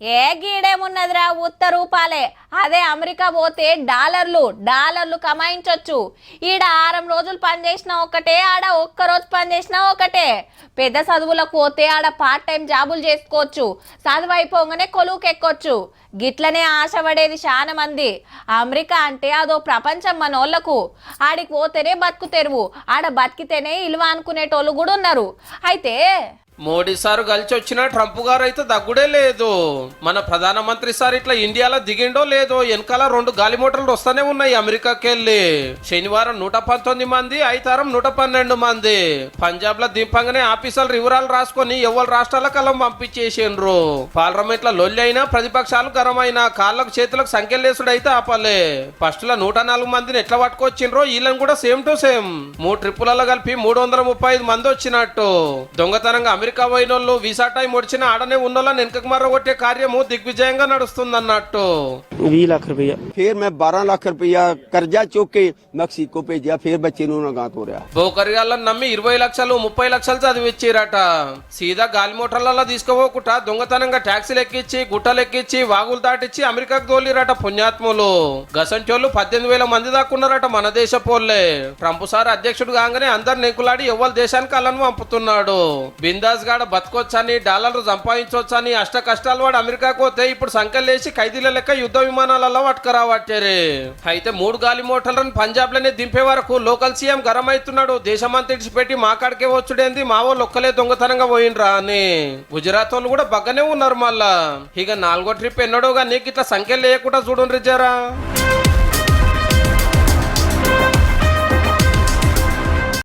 ఏ గీడేమున్నదిరా ఉత్త రూపాలే. అదే అమెరికా పోతే డాలర్లు కమాయించొచ్చు. ఈడ 6 రోజులు పనిచేసినా ఒకటే, ఆడ ఒక్కరోజు పనిచేసినా ఒకటే. పెద్ద చదువులకు పోతే ఆడ పార్ట్ టైం జాబులు చేసుకోవచ్చు, చదువు అయిపోగానే కొలువుకెక్కొచ్చు. గిట్లనే ఆశపడేది చాలా మంది. అమెరికా అంటే అదో ప్రపంచం మనోళ్లకు. ఆడికి పోతేనే బతుకు తెరువు, ఆడ బతికితేనే ఇలువ అనుకునేటోళ్ళు కూడా ఉన్నారు. అయితే మోడీ సార్ కలిసి వచ్చిన ట్రంప్ గారు అయితే దగ్గుడే లేదు. మన ప్రధానమంత్రి సార్ ఇట్లా ఇండియాలో దిగిండో లేదో వెనకాల 2 గాలి మోటార్లు వస్తానే ఉన్నాయి అమెరికాకి వెళ్ళి. శనివారం 119 మంది, ఐతారం 112 మంది. పంజాబ్ లో దింపంగానే ఆఫీసర్లు వివరాలు రాసుకొని ఎవరి రాష్ట్రాల కలం పంపించేసిండ్రు. పార్లమెంట్ లో లొల్లి అయినా ప్రతిపక్షాలు గరమైనా కాళ్ళకు చేతులకు సంఖ్యలేసుడు అయితే ఆపలే. ఫస్ట్ లో 104 మందిని ఎట్లా పట్టుకొచ్చిండ్రో వీళ్ళని కూడా సేమ్ టు సేమ్ 3 ట్రిప్పులలో కలిపి 335 మంది వచ్చినట్టు. దొంగతనంగా అమెరికా పోయినోళ్ళు వీసా టైం వచ్చిన ఆడనే ఉన్నోళ్ళని వెనకకు మర్రగొట్టే కార్యము దిగ్విజయంగా నడుస్తుందన్నట్టు. 20 लाख रुपया फिर मैं 12 लाख रुपया कर्जा चुक के मैक्सिको पे दिया, फिर बच्चे गात हो रहा. బోకరియాలను నమ్మి 20 లక్షలు 30 లక్షలు చదివిచ్చిరట. సీదా గాలి మోటార్లలో తీసుకోపోకుండా దొంగతనంగా ట్యాక్సీలు ఎక్కించి గుట్టలు ఎక్కించి వాగులు దాటిచ్చి అమెరికాకు తోలిరట పుణ్యాత్ములు. గసంచోళ్ళు 18,000 మంది దాక్కున్నారట మన దేశ పోల్లే. ట్రంప్ సార్ అధ్యక్షుడు కాగానే అందరు నెంకులాడి ఎవరి దేశానికి అల్లను పంపుతున్నాడు. బిందాస్ గాడ బతకొచ్చని, డాలర్లు సంపాదించవచ్చని అష్ట కష్టాలు వాడు అమెరికాకు పోతే ఇప్పుడు సంఖ్యలేసి ఖైదీల లెక్క యుద్ధ విమానాలలో పట్టుకురావట్టారు. అయితే 3 గాలి మోటార్లను పంజాబ్ లోనే దింపే వరకు లోకల్ సీఎం గరం అవుతున్నాడు. దేశమంతా ఇడిచిపెట్టి మా కాడికే వచ్చుడేంది, మా వాళ్ళు ఒక్కలే దొంగతనంగా పోయినరా అని. గుజరాత్ వాళ్ళు కూడా బగ్గనే ఉన్నారు. మళ్ళా ఇక 4వ ట్రిప్ ఎన్నడో గానీ ఇట్లా సంఖ్యలు లేకుండా చూడండి జరా.